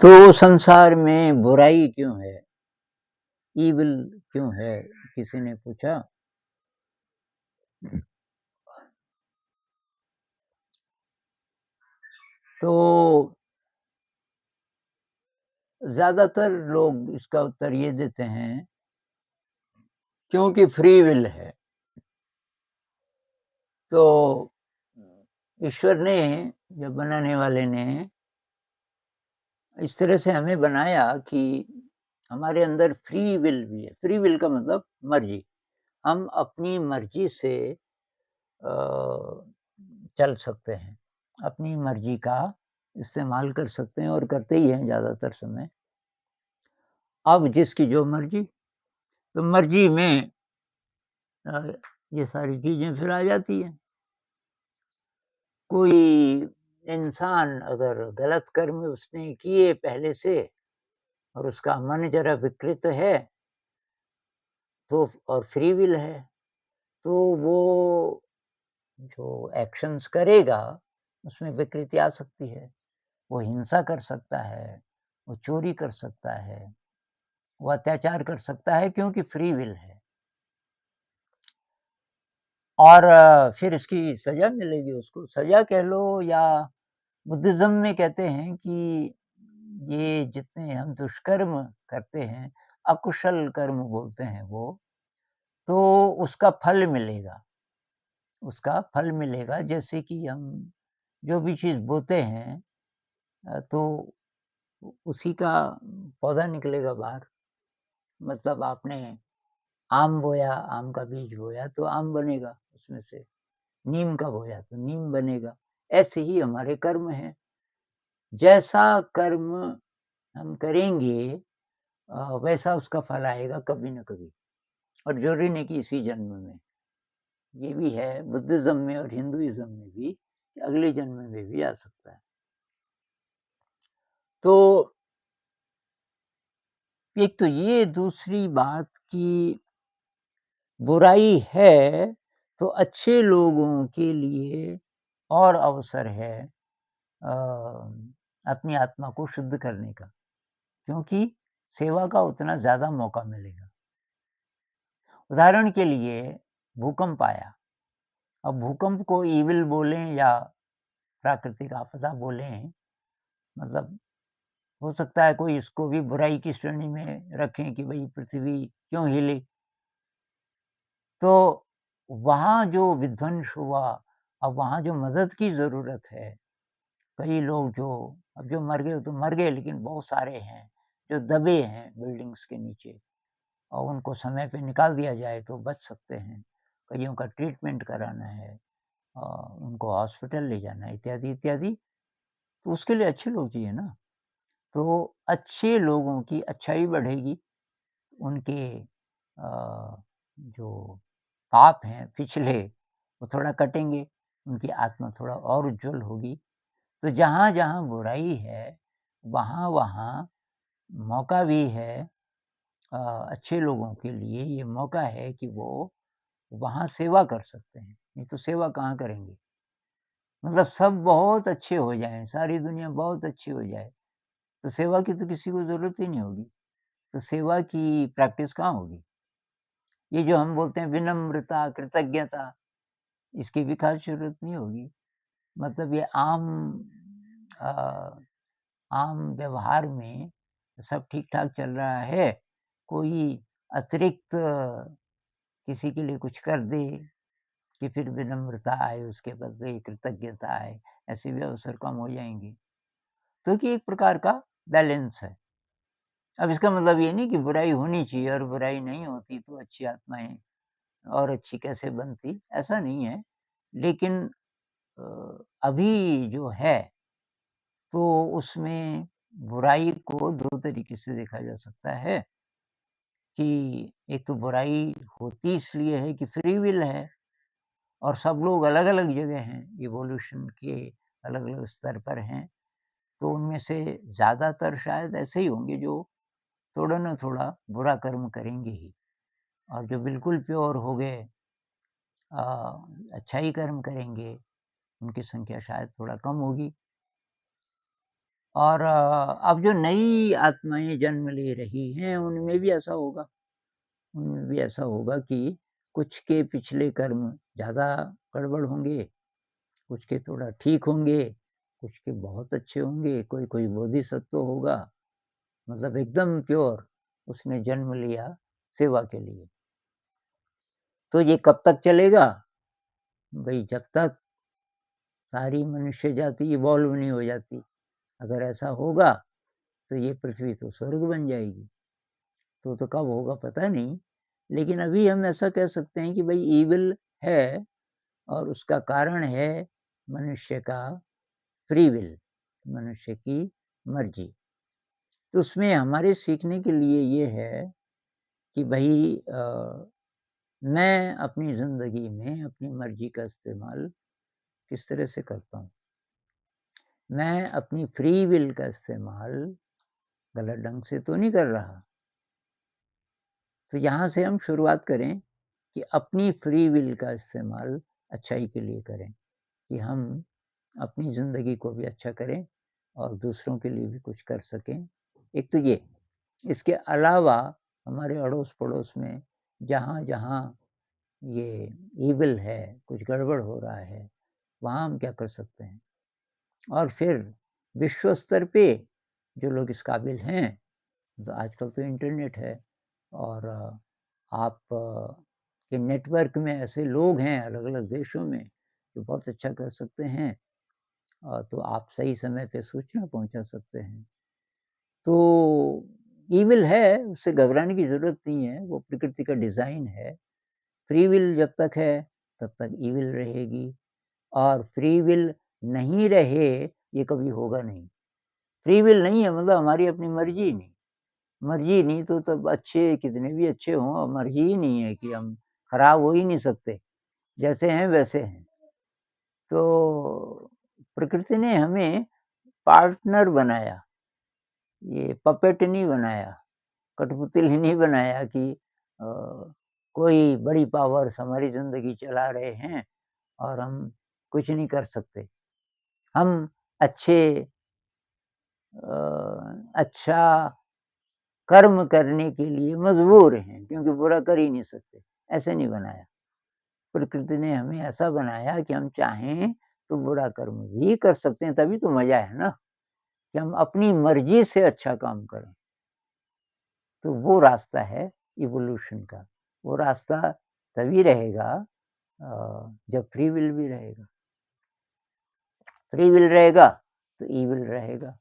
तो संसार में बुराई क्यों है? ईविल क्यों है? किसी ने पूछा। तो ज़्यादातर लोग इसका उत्तर ये देते हैं, क्योंकि फ्री विल है। तो ईश्वर ने, जब बनाने वाले ने इस तरह से हमें बनाया कि हमारे अंदर फ्री विल भी है। फ्री विल का मतलब मर्ज़ी। हम अपनी मर्ज़ी से अ, चल सकते हैं। अपनी मर्ज़ी का इस्तेमाल कर सकते हैं और करते ही हैं ज़्यादातर समय। अब जिसकी जो मर्ज़ी, तो मर्ज़ी में अ, ये सारी चीज़ें फिर आ जाती हैं। कोई इंसान अगर गलत कर्म उसने किए पहले से और उसका मन ज़रा विकृत है, तो और फ्री विल है, तो वो जो एक्शंस करेगा, उसमें विकृति आ सकती है। वो हिंसा कर सकता है, वो चोरी कर सकता है, वो अत्याचार कर सकता है, क्योंकि फ्री विल है। और फिर इसकी सज़ा मिलेगी उसको। सज़ा कह लो, या बुद्धिज़्म में कहते हैं कि ये जितने हम दुष्कर्म करते हैं, अकुशल कर्म बोलते हैं वो, तो उसका फल मिलेगा। उसका फल मिलेगा, जैसे कि हम जो भी चीज़ बोते हैं तो उसी का पौधा निकलेगा बाहर। मतलब आपने आम बोया, आम का बीज बोया तो आम बनेगा उसमें से। नीम का बोया तो नीम बनेगा। ऐसे ही हमारे कर्म हैं। जैसा कर्म हम करेंगे वैसा उसका फल आएगा कभी न कभी, और ज़रूरी नहीं कि इसी जन्म में। ये भी है बुद्धिज़्म में और हिंदुइज़्म में भी, कि अगले जन्म में भी आ सकता है। तो एक तो ये, दूसरी बात कि बुराई है, तो अच्छे लोगों के लिए और अवसर है अ, अपनी आत्मा को शुद्ध करने का, क्योंकि सेवा का उतना ज़्यादा मौका मिलेगा। उदाहरण के लिए भूकंप आया। अब भूकंप को ईविल बोलें या प्राकृतिक आपदा बोलें, मतलब हो सकता है कोई इसको भी बुराई की श्रेणी में रखें कि भई पृथ्वी क्यों हिली? तो वहाँ जो विध्वंस हुआ, अब वहाँ जो मदद की ज़रूरत है, कई लोग जो अब जो मर गए वो तो मर गए, लेकिन बहुत सारे हैं जो दबे हैं बिल्डिंग्स के नीचे, और उनको समय पे निकाल दिया जाए तो बच सकते हैं। कइयों का ट्रीटमेंट कराना है, उनको हॉस्पिटल ले जाना है, इत्यादि, इत्यादि। तो उसके लिए अच्छे लोग चाहिए ना। तो अच्छे लोगों की अच्छाई बढ़ेगी, उनके जो पाप हैं पिछले, वो थोड़ा कटेंगे, उनकी आत्मा थोड़ा और उज्ज्वल होगी। तो जहाँ-जहाँ बुराई है, वहाँ-वहाँ मौका भी है अच्छे लोगों के लिए, ये मौका है कि वो वहाँ सेवा कर सकते हैं, नहीं तो सेवा कहाँ करेंगे? मतलब सब बहुत अच्छे हो जाएँ, सारी दुनिया बहुत अच्छी हो जाए, तो सेवा की तो किसी को ज़रूरत ही नहीं होगी। तो सेवा की प्रैक्टिस कहाँ होगी? ये जो हम बोलते हैं विनम्रता, कृतज्ञता, इसकी भी ख़ास ज़रूरत नहीं होगी। मतलब ये अ, आम व्यवहार में सब ठीक-ठाक चल रहा है, कोई अतिरिक्त किसी के लिए कुछ कर दे कि फिर विनम्रता आए, उसके बदले कृतज्ञता आए, ऐसे भी अवसर कम हो जाएँगे। तो कि एक प्रकार का बैलेंस है। अब इसका मतलब ये नहीं कि बुराई होनी चाहिए और बुराई नहीं होती तो अच्छी आत्माएँ और अच्छी कैसे बनती, ऐसा नहीं है। लेकिन अभी जो है, तो उसमें बुराई को 2 तरीके से देखा जा सकता है, कि एक तो बुराई होती इसलिए है कि फ्री विल है, और सब लोग अलग-अलग जगह हैं, इवोल्यूशन के अलग-अलग स्तर पर हैं, तो उनमें से ज़्यादातर शायद ऐसे ही होंगे जो थोड़ा ना थोड़ा बुरा कर्म करेंगे ही, और जो बिल्कुल प्योर हो गए अ, अच्छाई कर्म करेंगे, उनकी संख्या शायद थोड़ा कम होगी। और अब जो नई आत्माएँ जन्म ले रही हैं, उनमें भी ऐसा होगा। उनमें भी ऐसा होगा कि कुछ के पिछले कर्म ज़्यादा गड़बड़ होंगे, कुछ के थोड़ा ठीक होंगे, कुछ के बहुत अच्छे होंगे, कोई बोधिसत्व होगा, मतलब एकदम प्योर उसने जन्म लिया सेवा के लिए। तो ये कब तक चलेगा? भई जब तक सारी मनुष्य जाति इवॉल्व नहीं हो जाती। अगर ऐसा होगा, तो ये पृथ्वी तो स्वर्ग बन जाएगी। तो कब होगा पता नहीं, लेकिन अभी हम ऐसा कह सकते हैं कि भई ईविल है और उसका कारण है मनुष्य का फ्री विल, मनुष्य की मर्ज़ी। तो उसमें हमारे सीखने के लिए ये है कि भई मैं अपनी ज़िंदगी में अपनी मर्ज़ी का इस्तेमाल किस तरह से करता हूँ। मैं अपनी फ्री विल का इस्तेमाल गलत ढंग से तो नहीं कर रहा। तो यहाँ से हम शुरुआत करें कि अपनी फ्री विल का इस्तेमाल अच्छाई के लिए करें, कि हम अपनी ज़िंदगी को भी अच्छा करें और दूसरों के लिए भी कुछ कर सकें। एक तो ये, इसके अलावा हमारे अड़ोस-पड़ोस में जहाँ-जहाँ ये ईविल है, कुछ गड़बड़ हो रहा है, वहाँ हम क्या कर सकते हैं? और फिर विश्व स्तर पे जो लोग इस काबिल हैं, तो आजकल तो इंटरनेट है और आप के नेटवर्क में ऐसे लोग हैं अलग-अलग देशों में, जो बहुत अच्छा कर सकते हैं तो आप सही समय पे सूचना पहुँचा सकते हैं। तो ईविल है, उससे घबराने की ज़रूरत नहीं है, वो प्रकृति का डिज़ाइन है। फ्री विल जब तक है, तब तक ईविल रहेगी और फ्री विल नहीं रहे, ये कभी होगा नहीं। फ्री विल नहीं है मतलब हमारी अपनी मर्ज़ी नहीं। मर्ज़ी नहीं तो तब अच्छे कितने भी अच्छे हों, मर्ज़ी ही नहीं है कि हम खराब हो ही नहीं सकते, जैसे हैं वैसे हैं। तो प्रकृति ने हमें पार्टनर बनाया, ये पपेट नहीं बनाया, कठपुतली नहीं बनाया कि अ, कोई बड़ी पावर्स हमारी ज़िंदगी चला रहे हैं और हम कुछ नहीं कर सकते। हम अच्छे अच्छा कर्म करने के लिए मजबूर हैं क्योंकि बुरा कर ही नहीं सकते, ऐसे नहीं बनाया। प्रकृति ने हमें ऐसा बनाया कि हम चाहें तो बुरा कर्म भी कर सकते हैं, तभी तो मज़ा है ना, कि हम अपनी मर्ज़ी से अच्छा काम करें। तो वो रास्ता है इवोल्यूशन का, वो रास्ता तभी रहेगा जब फ्री विल भी रहेगा। फ्री विल रहेगा, तो ईविल रहेगा।